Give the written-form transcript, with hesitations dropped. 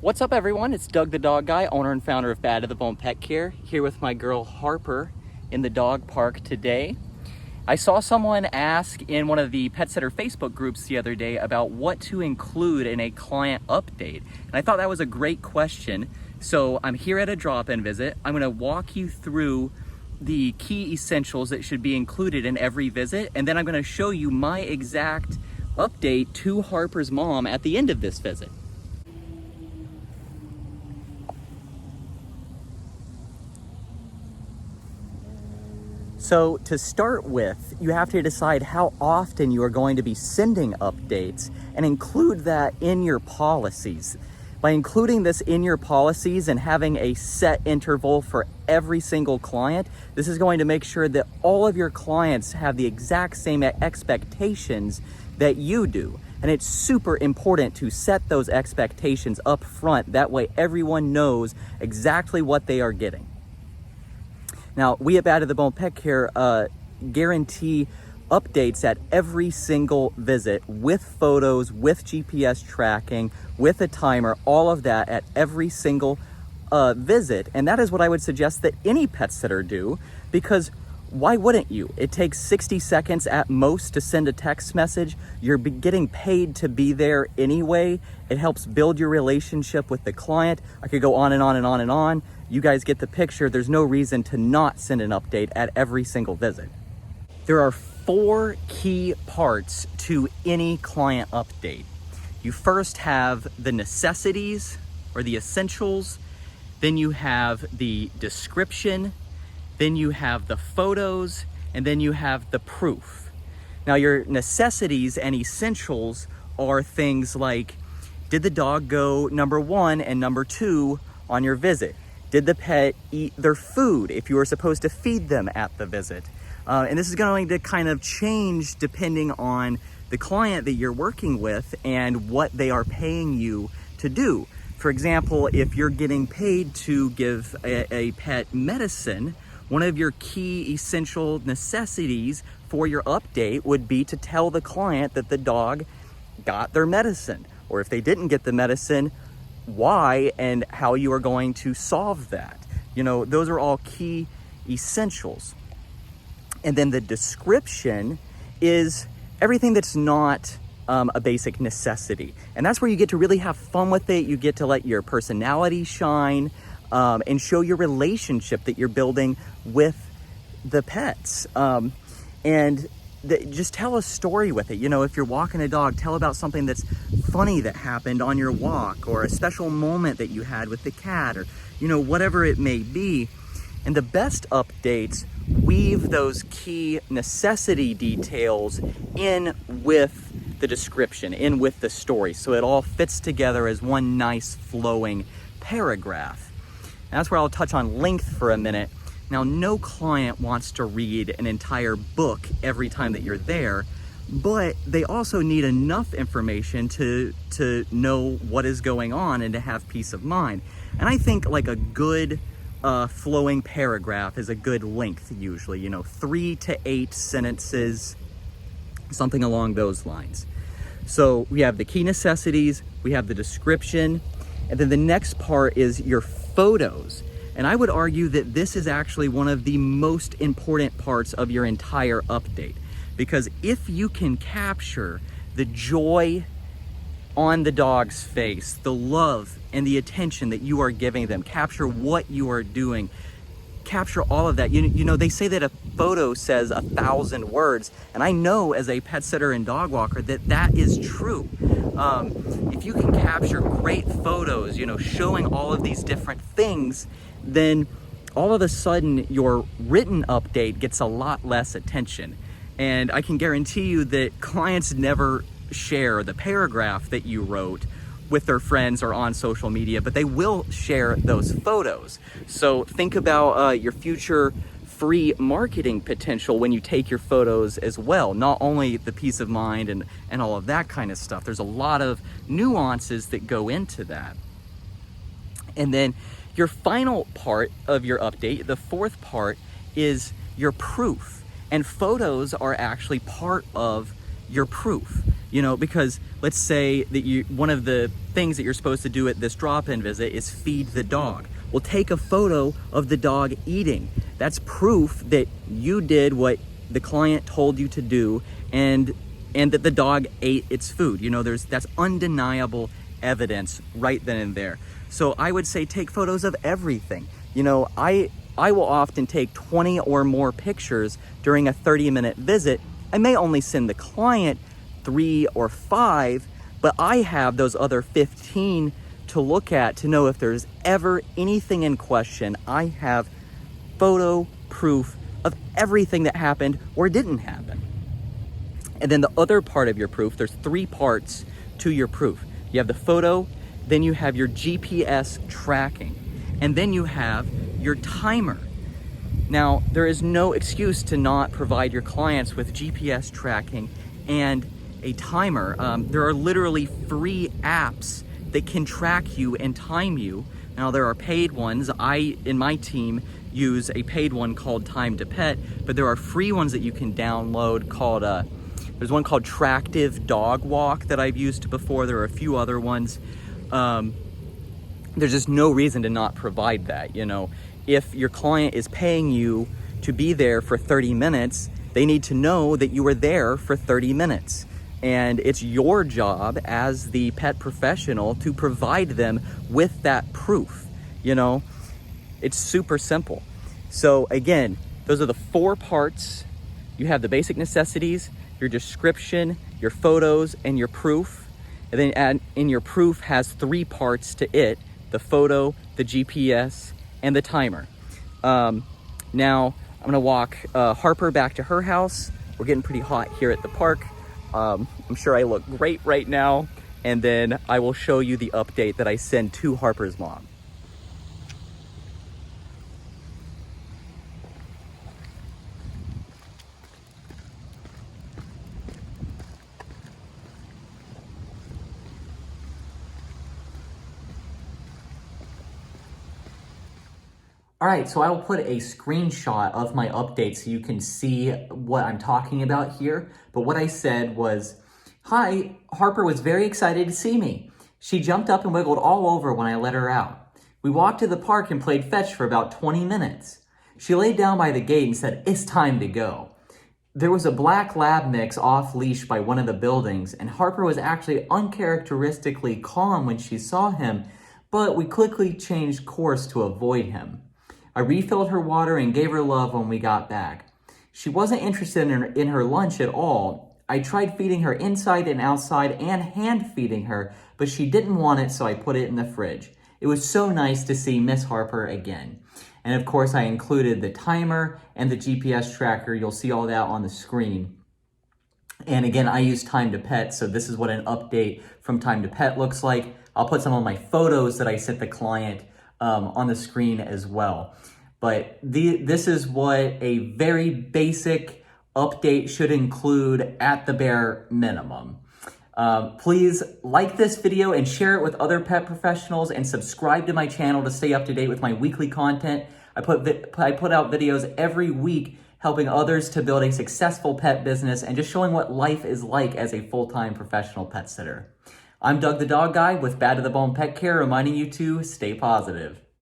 What's up, everyone? It's Doug the Dog Guy, owner and founder of Bad to the Bone Pet Care, here with my girl Harper in the dog park today. I saw someone ask in one of the pet sitter Facebook groups the other day about what to include in a client update. And I thought that was a great question. So I'm here at a drop-in visit. I'm gonna walk you through the key essentials that should be included in every visit. And then I'm gonna show you my exact update to Harper's mom at the end of this visit. So to start with, you have to decide how often you are going to be sending updates and include that in your policies. By including this in your policies and having a set interval for every single client, this is going to make sure that all of your clients have the exact same expectations that you do. And it's super important to set those expectations up front. That way everyone knows exactly what they are getting. Now, we at Bad to the Bone Pet Care guarantee updates at every single visit with photos, with GPS tracking, with a timer, all of that at every single visit. And that is what I would suggest that any pet sitter do, because why wouldn't you? It takes 60 seconds at most to send a text message. You're getting paid to be there anyway. It helps build your relationship with the client. I could go on and on and on and on. You guys get the picture. There's no reason to not send an update at every single visit. There are 4 key parts to any client update. You first have the necessities or the essentials. Then you have the description. Then you have the photos, and then you have the proof. Now, your necessities and essentials are things like, did the dog go number 1 and number 2 on your visit? Did the pet eat their food if you were supposed to feed them at the visit? And this is going to kind of change depending on the client that you're working with and what they are paying you to do. For example, if you're getting paid to give a pet medicine, one of your key essential necessities for your update would be to tell the client that the dog got their medicine, or if they didn't get the medicine, why and how you are going to solve that. You know, those are all key essentials. And then the description is everything that's not a basic necessity. And that's where you get to really have fun with it. You get to let your personality shine and show your relationship that you're building with the pets. Just tell a story with it. You know, if you're walking a dog, tell about something that's funny that happened on your walk, or a special moment that you had with the cat, or, you know, whatever it may be. And the best updates weave those key necessity details in with the description, in with the story, so it all fits together as one nice flowing paragraph. And that's where I'll touch on length for a minute. Now, no client wants to read an entire book every time that you're there, but they also need enough information to know what is going on and to have peace of mind. And I think like a good flowing paragraph is a good length usually, you know, 3 to 8 sentences, something along those lines. So we have the key necessities, we have the description, and then the next part is your photos. And I would argue that this is actually one of the most important parts of your entire update, because if you can capture the joy on the dog's face, the love and the attention that you are giving them, capture what you are doing, capture all of that. You know, they say that a photo says 1,000 words, and I know as a pet sitter and dog walker that that is true. If you can capture great photos, you know, showing all of these different things, then all of a sudden your written update gets a lot less attention. And I can guarantee you that clients never share the paragraph that you wrote with their friends or on social media, but they will share those photos. So think about your future free marketing potential when you take your photos as well. Not only the peace of mind and all of that kind of stuff. There's a lot of nuances that go into that. And then your final part of your update, the 4th part, is your proof. And photos are actually part of your proof. You know, because let's say that one of the things that you're supposed to do at this drop-in visit is feed the dog. Well, take a photo of the dog eating. That's proof that you did what the client told you to do, and that the dog ate its food. You know, that's undeniable evidence right then and there. So I would say take photos of everything. You know, I will often take 20 or more pictures during a 30-minute visit. I may only send the client 3 or 5, but I have those other 15 to look at to know if there's ever anything in question. I have photo proof of everything that happened or didn't happen. And then the other part of your proof, there's 3 parts to your proof. You have the photo, then you have your GPS tracking, and then you have your timer. Now, there is no excuse to not provide your clients with GPS tracking and a timer. There are literally free apps that can track you and time you. Now, there are paid ones. I, in my team, use a paid one called Time to Pet, but there are free ones that you can download called, there's one called Tractive Dog Walk that I've used before. There are a few other ones. There's just no reason to not provide that. You know, if your client is paying you to be there for 30 minutes, they need to know that you were there for 30 minutes. And it's your job as the pet professional to provide them with that proof. You know, it's super simple. So again, those are the 4 parts. You have the basic necessities, your description, your photos, and your proof. And then in your proof has 3 parts to it: the photo, the GPS, and the timer. Now I'm gonna walk Harper back to her house. We're getting pretty hot here at the park. I'm sure I look great right now. And then I will show you the update that I send to Harper's mom. All right, so I will put a screenshot of my update so you can see what I'm talking about here. But what I said was, hi, Harper was very excited to see me. She jumped up and wiggled all over when I let her out. We walked to the park and played fetch for about 20 minutes. She laid down by the gate and said, it's time to go. There was a black lab mix off leash by one of the buildings, and Harper was actually uncharacteristically calm when she saw him, but we quickly changed course to avoid him. I refilled her water and gave her love when we got back. She wasn't interested in her lunch at all. I tried feeding her inside and outside and hand feeding her, but she didn't want it, so I put it in the fridge. It was so nice to see Miss Harper again. And of course, I included the timer and the GPS tracker. You'll see all that on the screen. And again, I use Time to Pet, so this is what an update from Time to Pet looks like. I'll put some of my photos that I sent the client on the screen as well. But this is what a very basic update should include at the bare minimum. Please like this video and share it with other pet professionals, and subscribe to my channel to stay up to date with my weekly content. I put out videos every week helping others to build a successful pet business and just showing what life is like as a full-time professional pet sitter. I'm Doug the Dog Guy with Bad to the Bone Pet Care, reminding you to stay positive.